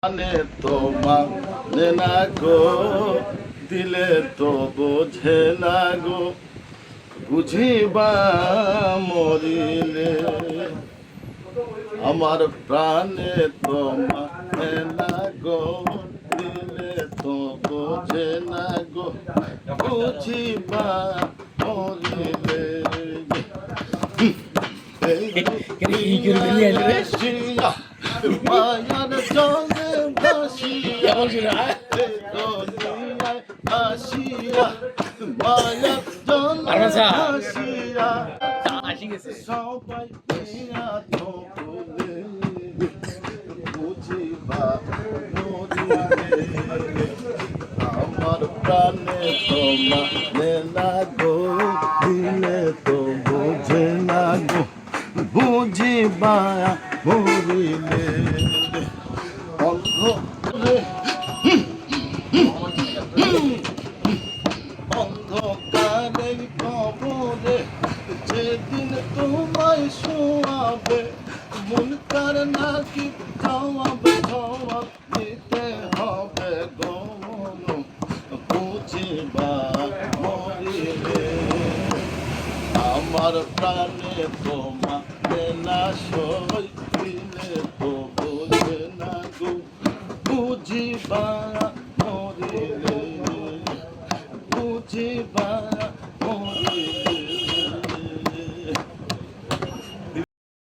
মানে তো মানে না গো, দিলে তো বোঝে না গো, বুঝিবা মরিলে আমার প্রাণে তো মানে না গো, দিলে তো বোঝে না গো, বুঝিবা মরিলে মায়ার জলে ভাসিয়া দুনিয়ায় আসিয়া, মায়ার জলে ভাসিয়া সবাই নিয়া তো ভুলে বুঝিবা মরিলে আমার প্রাণে তো মানে না গো, দিলে তো বোঝে না গো, বুঝিবা মরিলে অন্ধকারে অন্ধকারে কবরে যেদিন তোমায় শোয়াবে, মন কার নাকি জবাব জবাব দিতে হবে গো, বুঝিবা মরিলে আমার প্রাণে তোমাকে না সই, দিলে তো বোঝে না গো, বুঝিবা মরিলে বুঝিবা